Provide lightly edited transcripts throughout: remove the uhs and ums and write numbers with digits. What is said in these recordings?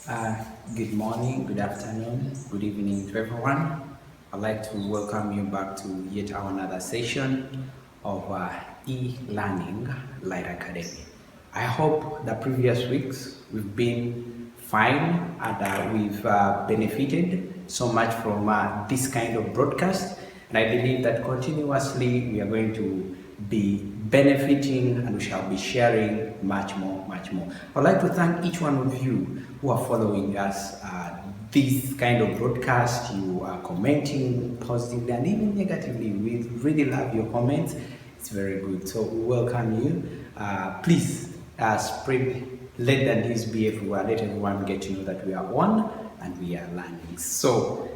Uh, Good morning, good afternoon, good evening to everyone. I'd like to welcome you back to yet another session of e-learning Light Academy. I hope the previous weeks we've been fine and we've benefited so much from this kind of broadcast. And I believe that continuously we are going to be benefiting and we shall be sharing much more, much more. I'd like to thank each one of you who are following us. This kind of broadcast, you are commenting positively and even negatively. We really love your comments. It's very good. So we welcome you. Please spread, let the news be everywhere. Let everyone get to know that we are on and we are learning. So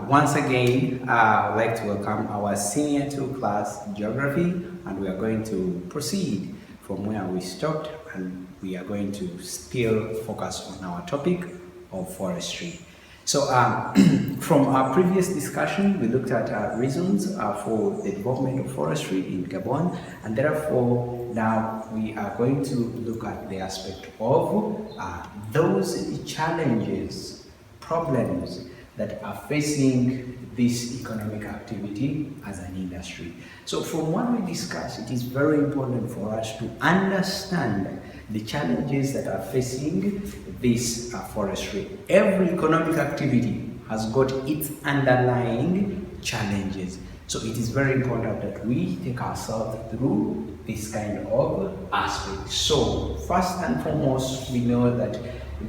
once again, I'd like to welcome our Senior 2 class Geography, and we are going to proceed from where we stopped, and we are going to still focus on our topic of forestry. So from our previous discussion, we looked at reasons for the development of forestry in Gabon, and therefore now we are going to look at the aspect of those challenges, problems that are facing this economic activity as an industry. So from what we discussed, it is very important for us to understand the challenges that are facing this forestry. Every economic activity has got its underlying challenges. So it is very important that we take ourselves through this kind of aspect. So first and foremost, we know that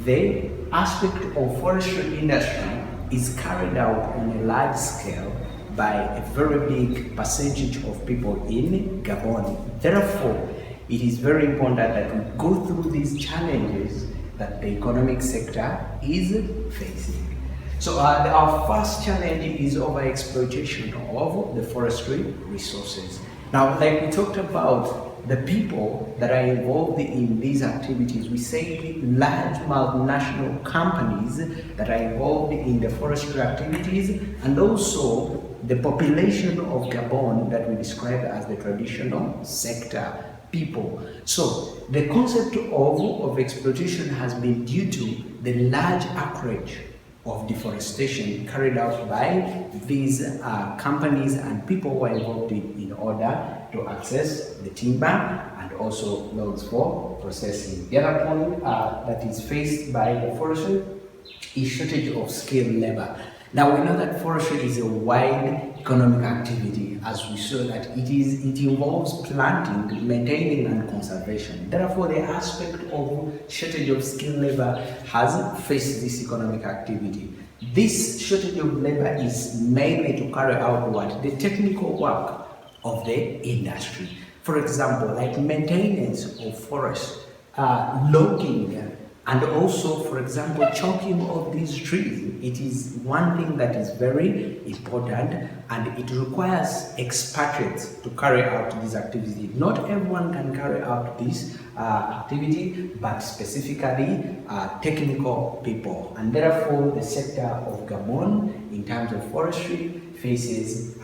the aspect of forestry industry is carried out on a large scale by a very big percentage of people in Gabon. Therefore, it is very important that we go through these challenges that the economic sector is facing. So our first challenge is overexploitation of the forestry resources. Now, like we talked about, the people that are involved in these activities, we say large multinational companies that are involved in the forestry activities, and also the population of Gabon that we describe as the traditional sector people. So the concept of exploitation has been due to the large acreage of deforestation carried out by these companies and people who are involved in order to access the timber and also logs for processing. The other point that is faced by the forestry is shortage of skilled labor. Now we know that forestry is a wide economic activity, as we saw that it involves planting, maintaining and conservation. Therefore, the aspect of shortage of skilled labor has faced this economic activity. This shortage of labor is mainly to carry out what? The technical work of the industry. For example, like maintenance of forests, logging, and also, for example, chopping of these trees. It is one thing that is very important, and it requires expatriates to carry out this activity. Not everyone can carry out this activity, but specifically technical people. And therefore, the sector of Gabon, in terms of forestry, faces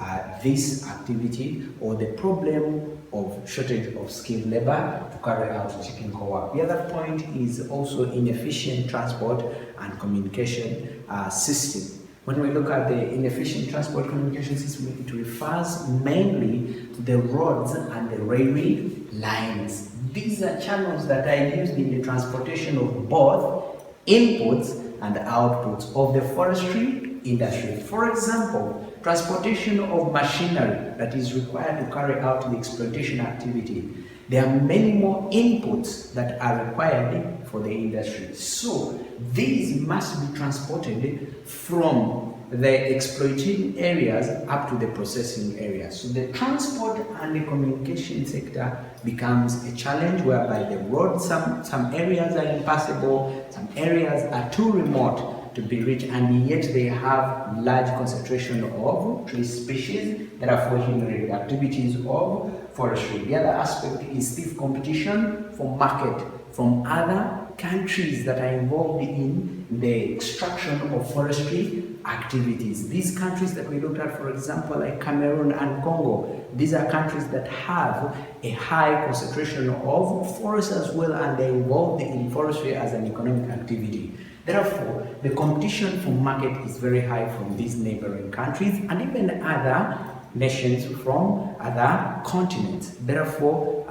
this activity or the problem of shortage of skilled labor to carry out technical work. The other point is also inefficient transport and communication system. When we look at the inefficient transport communication system, it refers mainly to the roads and the railway lines. These are channels that are used in the transportation of both inputs and outputs of the forestry industry. For example, transportation of machinery that is required to carry out the exploitation activity. There are many more inputs that are required for the industry. So these must be transported from the exploiting areas up to the processing areas. So the transport and the communication sector becomes a challenge, whereby the roads, some areas are impassable, some areas are too remote to be reached, and yet they have large concentration of tree species that are for hindering the activities of forestry. The other aspect is stiff competition for market from other countries that are involved in the extraction of forestry activities. These countries that we looked at, for example, like Cameroon and Congo, these are countries that have a high concentration of forests as well, and they're involved in forestry as an economic activity. Therefore, the competition for market is very high from these neighboring countries and even other nations from other continents. Therefore,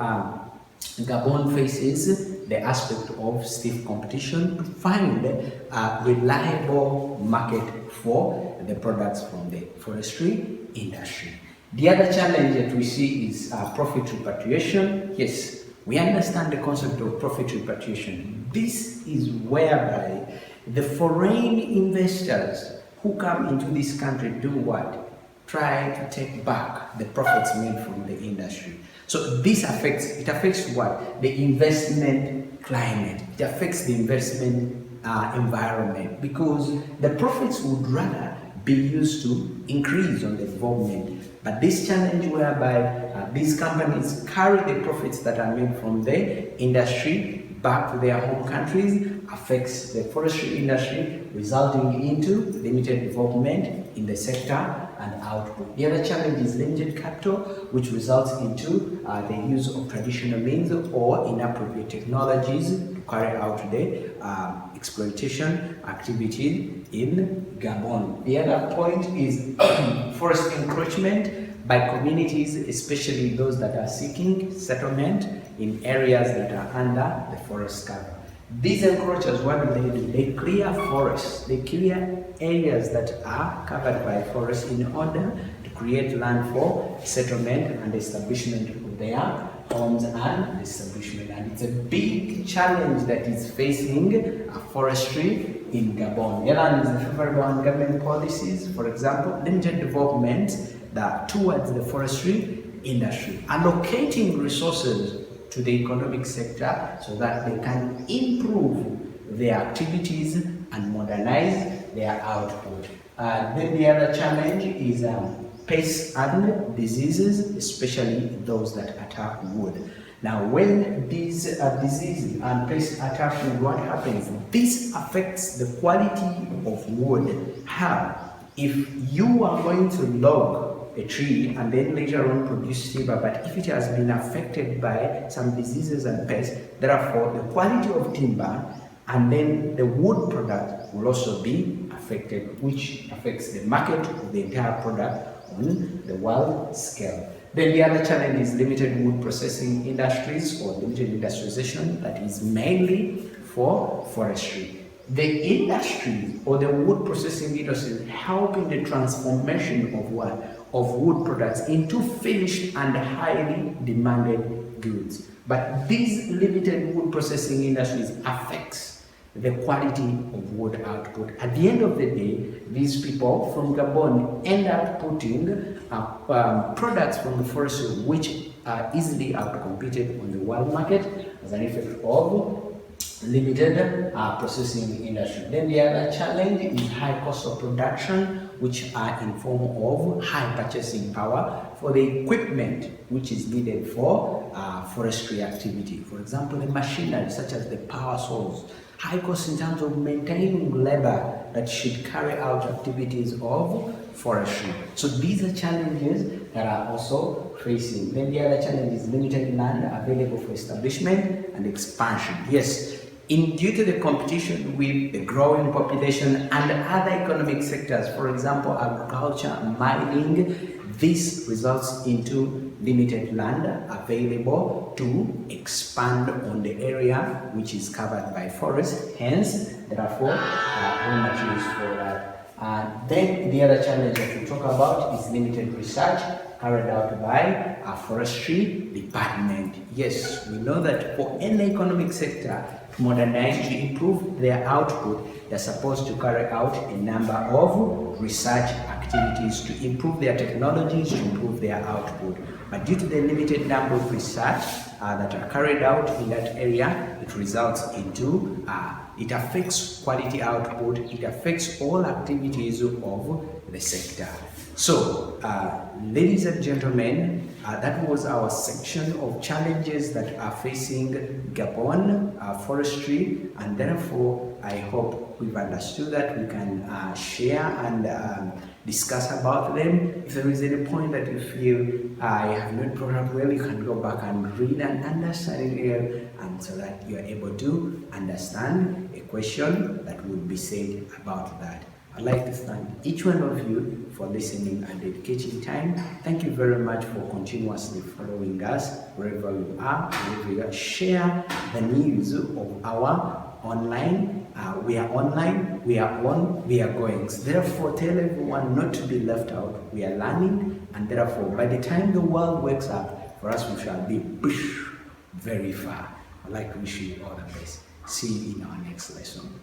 Gabon faces the aspect of stiff competition to find a reliable market for the products from the forestry industry. The other challenge that we see is profit repatriation. Yes, we understand the concept of profit repatriation. This is whereby the foreign investors who come into this country do what? Try to take back the profits made from the industry. So this affects what? The investment climate. It affects the investment environment, because the profits would rather be used to increase on the development. But this challenge whereby these companies carry the profits that are made from the industry back to their home countries affects the forestry industry, resulting into limited development in the sector and output. The other challenge is limited capital, which results into the use of traditional means or inappropriate technologies to carry out the exploitation activity in Gabon. The other point is forest encroachment by communities, especially those that are seeking settlement in areas that are under the forest cover. These encroachers, what do? They clear forests, they clear areas that are covered by forests in order to create land for settlement and establishment of their homes and establishment. And it's a big challenge that is facing forestry in Gabon. The other one is the favorable and government policies, for example, limited development towards the forestry industry, allocating resources to the economic sector so that they can improve their activities and modernize their output. Then the other challenge is pests and diseases, especially those that attack wood. Now, when these diseases and pests attack wood, what happens? This affects the quality of wood. How? If you are going to log a tree and then later on produce timber, but if it has been affected by some diseases and pests, therefore the quality of timber and then the wood product will also be affected, which affects the market of the entire product on the world scale. Then the other challenge is limited wood processing industries or limited industrialization, that is mainly for forestry. The industry or the wood processing industry help in the transformation of what? Of wood products into finished and highly demanded goods. But these limited wood processing industries affects the quality of wood output. At the end of the day, these people from Gabon end up putting products from the forestry which are easily outcompeted on the world market as an effect of limited processing industry. Then the other challenge is high cost of production, which are in form of high purchasing power for the equipment which is needed for forestry activity. For example, the machinery such as the power saws, high cost in terms of maintaining labor that should carry out activities of forestry. So these are challenges that are also facing. Then the other challenge is limited land available for establishment and expansion. Yes, due to the competition with the growing population and other economic sectors, for example, agriculture, mining, this results into limited land available to expand on the area which is covered by forest, hence, therefore, raw materials for that. Then the other challenge that we talk about is limited research carried out by a forestry department. Yes, we know that for any economic sector to modernize, to improve their output, they're supposed to carry out a number of research activities to improve their technologies, to improve their output. But due to the limited number of research that are carried out in that area, it results into, it affects quality output, it affects all activities of the sector. So, ladies and gentlemen, that was our section of challenges that are facing Gabon forestry, and therefore I hope we've understood that we can share and discuss about them. If there is any point that you feel I have not brought up well, you can go back and read and understand it and so that you are able to understand a question that would be said about that. I'd like to thank each one of you for listening and dedicating time. Thank you very much for continuously following us wherever you are, wherever you are. Share the news of our online. We are online, we are on, we are going. Therefore, tell everyone not to be left out. We are learning, and therefore, by the time the world wakes up, for us, we shall be very far. I'd like to wish you all the best. See you in our next lesson.